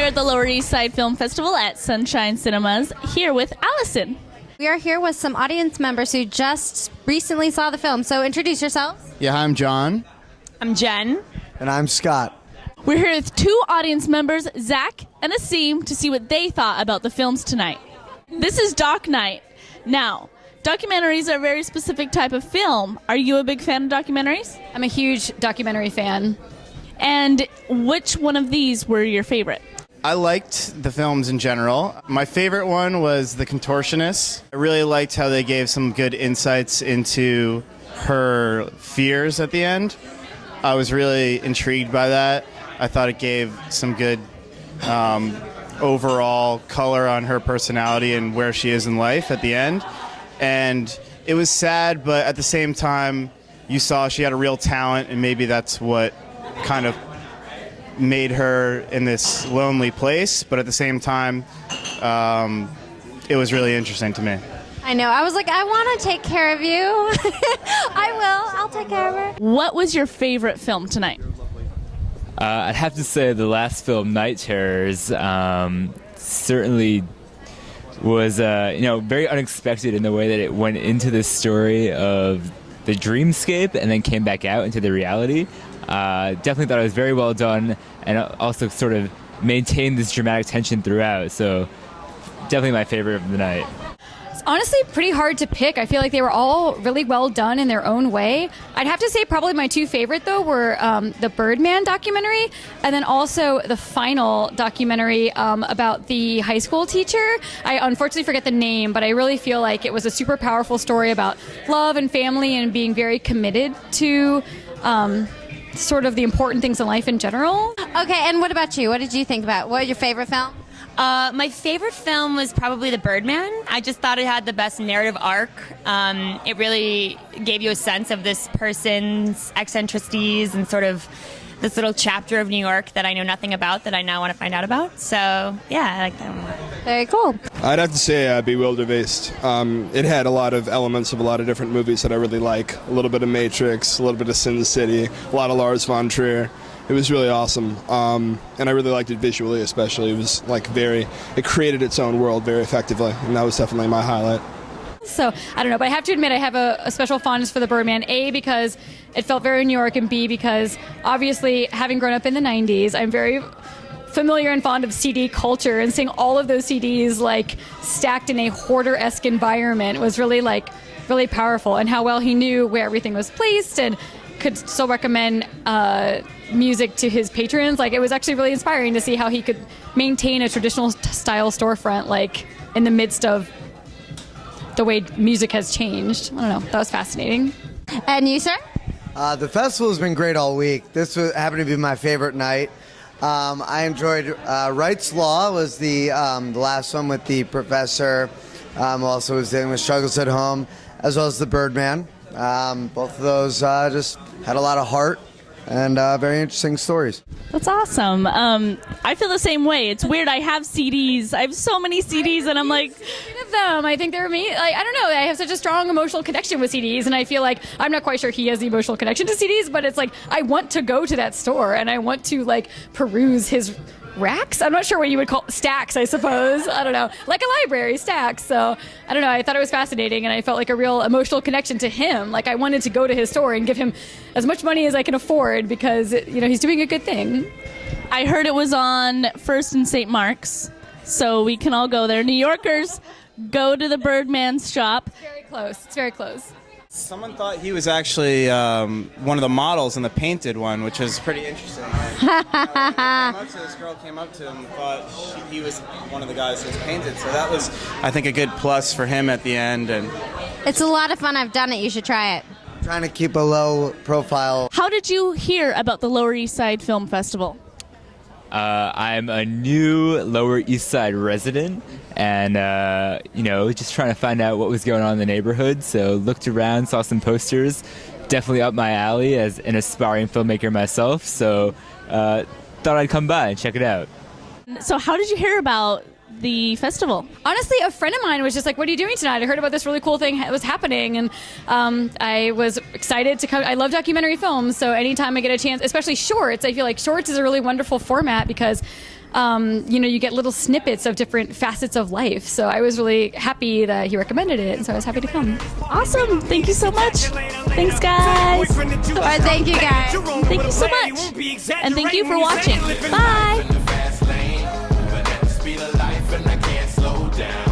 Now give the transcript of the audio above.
at the Lower East Side Film Festival at Sunshine Cinemas, here with Allison. We are here with some audience members who just recently saw the film, so introduce yourselves. Yeah, I'm John. I'm Jen. And I'm Scott. We're here with two audience members, Zach and Asim, to see what they thought about the films tonight. This is Doc Night. Now, documentaries are a very specific type of film. Are you a big fan of documentaries? I'm a huge documentary fan. And which one of these were your favorite? I liked the films in general. My favorite one was The Contortionist. I really liked how they gave some good insights into her fears at the end. I was really intrigued by that. I thought it gave some good overall color on her personality and where she is in life at the end. And it was sad, but at the same time, you saw she had a real talent, and maybe that's what kind of made her in this lonely place. But at the same time, it was really interesting to me. I know. I was like, I want to take care of you. I will. I'll take care of her. What was your favorite film tonight? I'd have to say the last film, Night Terrors, certainly was very unexpected in the way that it went into the story of the dreamscape and then came back out into the reality. Definitely thought it was very well done, and also sort of maintained this dramatic tension throughout. So definitely my favorite of the night. It's honestly pretty hard to pick. I feel like they were all really well done in their own way. I'd have to say probably my two favorite, though, were the Birdman documentary and then also the final documentary about the high school teacher. I unfortunately forget the name, but I really feel like it was a super powerful story about love and family and being very committed to sort of the important things in life in general. Okay, and what about you? What did you think about? What was your favorite film? My favorite film was probably The Birdman. I just thought it had the best narrative arc. It really gave you a sense of this person's eccentricities and sort of this little chapter of New York that I know nothing about that I now want to find out about. So, yeah, I like that one. Very cool. I'd have to say Bewilderbeast. It had a lot of elements of a lot of different movies that I really like. A little bit of Matrix, a little bit of Sin City, a lot of Lars von Trier. It was really awesome, and I really liked it visually especially. It was it created its own world very effectively, and that was definitely my highlight. So, I don't know, but I have to admit I have a special fondness for The Birdman, A, because it felt very New York, and B, because obviously having grown up in the 90s, I'm very familiar and fond of CD culture, and seeing all of those CDs stacked in a hoarder-esque environment was really powerful, and how well he knew where everything was placed and could still recommend music to his patrons. It was actually really inspiring to see how he could maintain a traditional style storefront in the midst of the way music has changed. I don't know. That was fascinating. And you, sir? The festival's been great all week. This happened to be my favorite night. I enjoyed Wright's Law was the last one with the professor. Also was dealing with struggles at home, as well as The Birdman. Both of those just had a lot of heart and very interesting stories. That's awesome. I feel the same way. It's weird. I have CDs. I have so many CDs, and I'm like... Of them. I think they're me. I don't know. I have such a strong emotional connection with CDs, and I feel like I'm not quite sure he has the emotional connection to CDs, but it's I want to go to that store, and I want to, peruse his racks? I'm not sure what you would call stacks, I suppose. I don't know. Like a library, stacks. So, I don't know. I thought it was fascinating, and I felt a real emotional connection to him. I wanted to go to his store and give him as much money as I can afford because, he's doing a good thing. I heard it was on First and St. Mark's, so we can all go there. New Yorkers, go to the Birdman's shop. It's very close. It's very close. Someone thought he was actually one of the models in the painted one, which is pretty interesting. This girl came up to him and thought he was one of the guys who was painted. So that was, I think, a good plus for him at the end. And It's a lot of fun. I've done it. You should try it. Trying to keep a low profile. How did you hear about the Lower East Side Film Festival? I'm a new Lower East Side resident, and just trying to find out what was going on in the neighborhood. So looked around, saw some posters, definitely up my alley as an aspiring filmmaker myself. So thought I'd come by and check it out. So how did you hear about the festival? Honestly, a friend of mine was just like, what are you doing tonight? I heard about this really cool thing that was happening, and I was excited to come. I love documentary films, so anytime I get a chance, especially shorts, I feel like shorts is a really wonderful format because you get little snippets of different facets of life. So I was really happy that he recommended it, and so I was happy to come. Awesome. Thank you so much. Thanks, guys. Well, thank you guys. Thank you so much. And thank you for watching. Bye. Fast lane, moving at the speed of life, and I can't slow down.